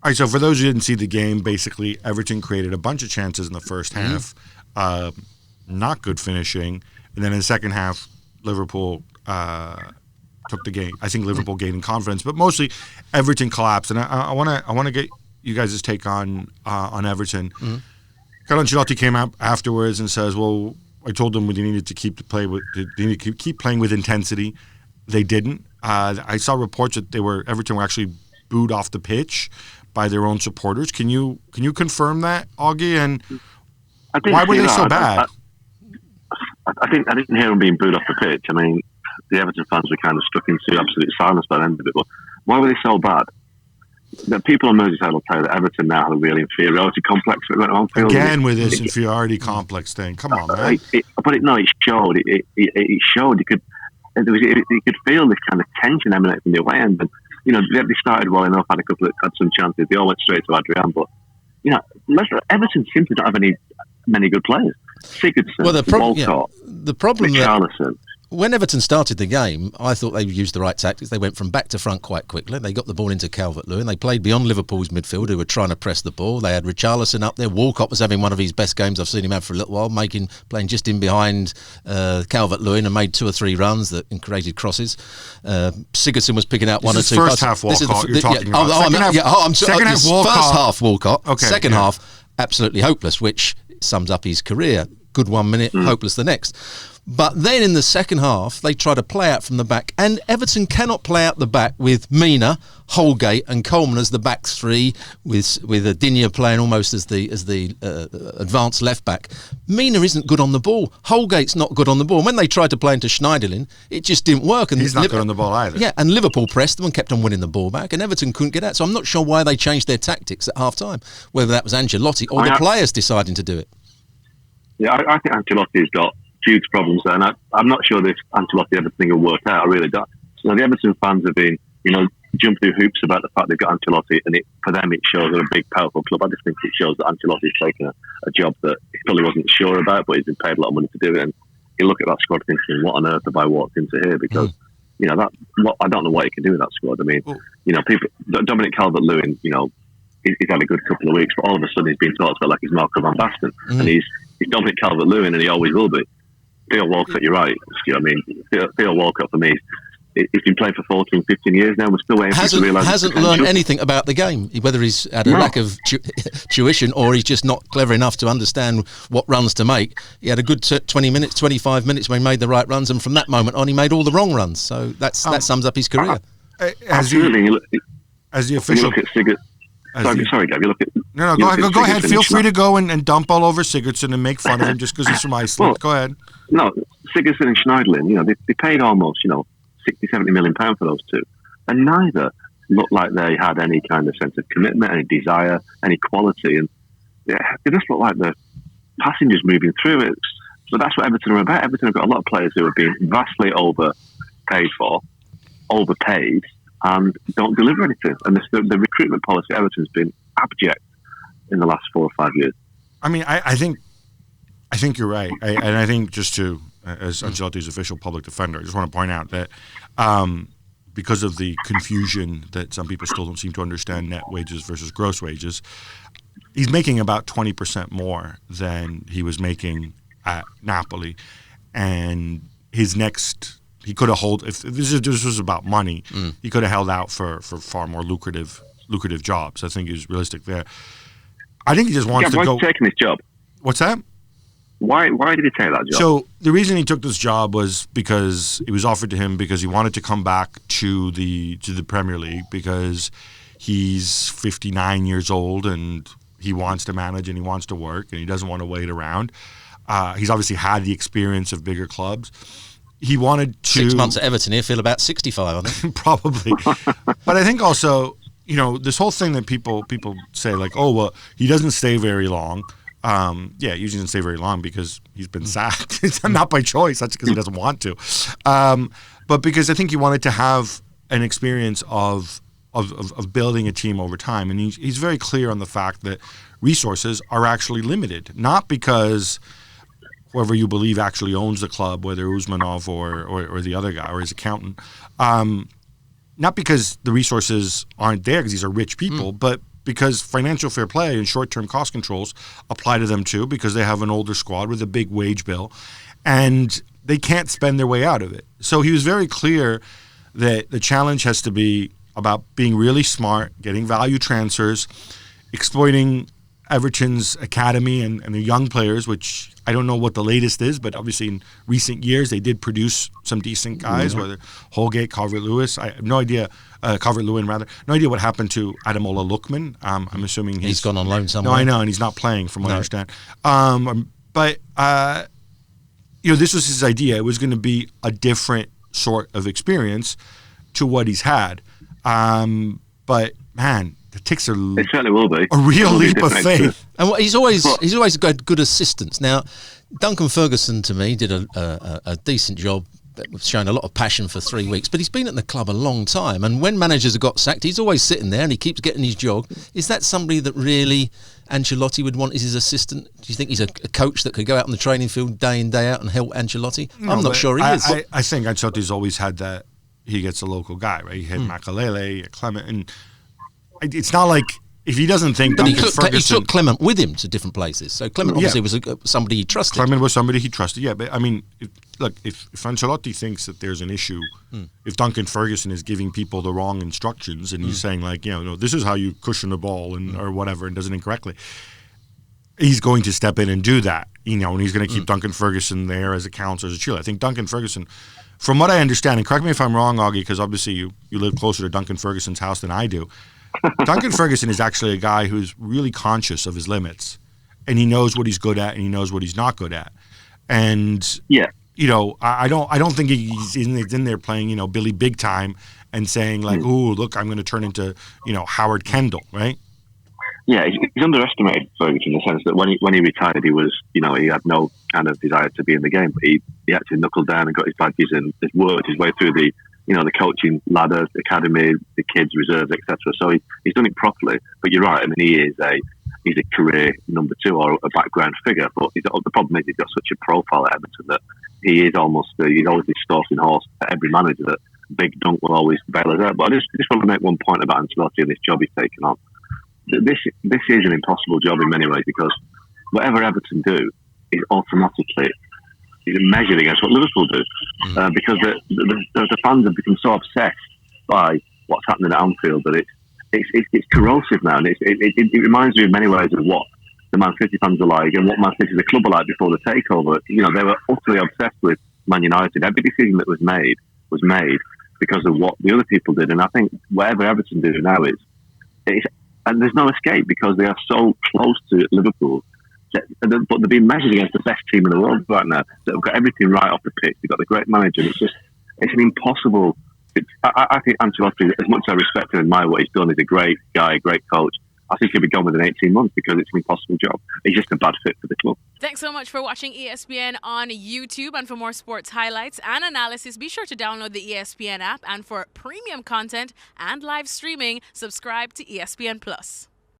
All right, so for those who didn't see the game, basically Everton created a bunch of chances in the first half, not good finishing, and then in the second half, Liverpool took the game. I think Liverpool gained in confidence, but mostly Everton collapsed. And I want to get you guys' take on Everton. Mm-hmm. Carlo Ancelotti came out afterwards and says, "Well, I told them we needed to keep playing with intensity. They didn't. I saw reports that Everton were actually booed off the pitch by their own supporters. Can you confirm that, Augie? And why were they so bad?" I didn't hear them being booed off the pitch. I mean, the Everton fans were kind of stuck into absolute silence by the end of it. But why were they so bad? The people on Merseyside will tell you that Everton now have a real inferiority complex. Again with this inferiority complex thing. Come on, man. It showed. It showed. You could feel this kind of tension emanating from the away end. And, you know, they started well enough, had some chances. They all went straight to Adrian. But, you know, Everton simply don't have many good players. Sigurdsson, Walcott, the problem Richarlison. When Everton started the game, I thought they used the right tactics. They went from back to front quite quickly. They got the ball into Calvert-Lewin. They played beyond Liverpool's midfield, who were trying to press the ball. They had Richarlison up there. Walcott was having one of his best games I've seen him have for a little while, playing just in behind Calvert-Lewin and made 2 or 3 runs that created crosses. Sigurdsson was picking out one or two. First half Walcott you're talking about. Second half Walcott. First half Walcott. Okay, second half absolutely hopeless, which sums up his career. Good 1 minute, hopeless the next. But then in the second half, they try to play out from the back, and Everton cannot play out the back with Mina, Holgate, and Coleman as the back three, with Digne playing almost as the advanced left back. Mina isn't good on the ball. Holgate's not good on the ball. And when they tried to play into Schneiderlin, it just didn't work. And he's not good on the ball either. Yeah, and Liverpool pressed them and kept on winning the ball back, and Everton couldn't get out. So I'm not sure why they changed their tactics at half time, whether that was Ancelotti or the players deciding to do it. Yeah, I think Ancelotti's got huge problems there, and I'm not sure this Ancelotti Everton thing will work out. I really don't. So the Everton fans have been, jumping through hoops about the fact they've got Ancelotti, and for them it shows they're a big, powerful club. I just think it shows that Ancelotti's taken a job that he probably wasn't sure about, but he's been paid a lot of money to do it. And you look at that squad thinking, what on earth have I walked into here? Because I don't know what he can do with that squad. I mean, people, Dominic Calvert-Lewin, he's had a good couple of weeks, but all of a sudden he's been talked about like he's Marco van Basten, and he's Dominic Calvert-Lewin, and he always will be. Theo Walcott, you're right. I mean, Theo Walcott for me, he's been playing for 14, 15 years now. We're still waiting for him to realise. Hasn't learned anything about the game, whether he's had a lack of tuition or he's just not clever enough to understand what runs to make. He had a good 20 minutes, 25 minutes when he made the right runs, and from that moment on, he made all the wrong runs. So that sums up his career. Absolutely. As the official. You look at Sigurd. Sorry, Gav. You look at go ahead. Feel free to go and dump all over Sigurdsson and make fun of him just because he's from Iceland. Go ahead. No, Sigurdsson and Schneiderlin, they paid almost, 60, 70 million pounds for those two, and neither looked like they had any kind of sense of commitment, any desire, any quality, and they just looked like the passengers moving through it. So that's what Everton are about. Everton have got a lot of players who have been vastly overpaid, and don't deliver anything. And the recruitment policy at Everton's been abject in the last 4 or 5 years. I mean, I think you're right. And I think just to, as Ancelotti's official public defender, I just want to point out that because of the confusion that some people still don't seem to understand net wages versus gross wages, he's making about 20% more than he was making at Napoli. And his next... He could have if this was about money, he could have held out for far more lucrative jobs. I think he's realistic there. I think he just wants to go. Why is he taking this job? What's that? Why did he take that job? So the reason he took this job was because it was offered to him because he wanted to come back to the Premier League because he's 59 years old and he wants to manage and he wants to work and he doesn't want to wait around. He's obviously had the experience of bigger clubs. He wanted to... 6 months at Everton, he'll feel about 65, I think. Probably. But I think also, this whole thing that people say, like, oh, well, he doesn't stay very long. He usually doesn't stay very long because he's been sacked. It's not by choice. That's because he doesn't want to. But because I think he wanted to have an experience of building a team over time. And he's very clear on the fact that resources are actually limited. Not because... whoever you believe actually owns the club, whether Usmanov or the other guy or his accountant, not because the resources aren't there because these are rich people, but because financial fair play and short-term cost controls apply to them too, because they have an older squad with a big wage bill, and they can't spend their way out of it. So he was very clear that the challenge has to be about being really smart, getting value transfers, exploiting Everton's academy and the young players, which I don't know what the latest is, but obviously in recent years they did produce some decent guys, whether Holgate, Calvert-Lewis. I have no idea, Calvert-Lewin rather. No idea what happened to Ademola Lookman. I'm assuming he's gone on loan somewhere. No, I know, and he's not playing from what I understand. But this was his idea. It was going to be a different sort of experience to what he's had. But man, the Ticks are it certainly will be a real leap of faith. And he's always got good assistants. Now, Duncan Ferguson to me did a decent job, showing a lot of passion for 3 weeks, but he's been at the club a long time, and when managers have got sacked, he's always sitting there and he keeps getting his jog. Is that somebody that really Ancelotti would want as his assistant? Do you think he's a coach that could go out on the training field day in, day out and help Ancelotti? No, I'm not sure he is. I think Ancelotti's always had that. He gets a local guy, right? He had Makalele, Clement, and it's not like if he doesn't think but Duncan Ferguson... He took Clement with him to different places. So Clement obviously was somebody he trusted. Clement was somebody he trusted, yeah. But I mean, if Ancelotti thinks that there's an issue, if Duncan Ferguson is giving people the wrong instructions and he's saying like, this is how you cushion the ball and or whatever, and does it incorrectly, he's going to step in and do that, and he's going to keep Duncan Ferguson there as a counselor, as a cheerleader. I think Duncan Ferguson, from what I understand, and correct me if I'm wrong, Augie, because obviously you live closer to Duncan Ferguson's house than I do. Duncan Ferguson is actually a guy who's really conscious of his limits, and he knows what he's good at and he knows what he's not good at. And I don't think he's in there playing Billy Big Time and saying like, "Oh, look, I'm going to turn into Howard Kendall," right? Yeah, he's underestimated Ferguson in the sense that when he retired, he was he had no kind of desire to be in the game, but he actually knuckled down and got his badges and has worked his way through the coaching ladder, the academy, the kids, reserves, etc. So he's done it properly. But you're right. I mean, he's a career number two or a background figure. But the problem is he's got such a profile at Everton that he is almost he's always this stalking horse for every manager that Big Dunk will always bail us out. But I just want to make one point about Ancelotti and this job he's taken on. This is an impossible job in many ways because whatever Everton do is automatically measured against what Liverpool do, because the fans have become so obsessed by what's happening at Anfield that it's corrosive now, and it reminds me in many ways of what the Man City fans are like and what Man City the club are like before the takeover. They were utterly obsessed with Man United. Every decision that was made because of what the other people did, and I think whatever Everton do now and there's no escape because they are so close to Liverpool. But they're being measured against the best team in the world right now. They've got everything right off the pitch. They've got the great manager. It's an impossible. I think Ancelotti, as much as I respect and admire what he's done, is a great guy, a great coach. I think he'll be gone within 18 months because it's an impossible job. He's just a bad fit for the club. Thanks so much for watching ESPN on YouTube. And for more sports highlights and analysis, be sure to download the ESPN app. And for premium content and live streaming, subscribe to ESPN Plus.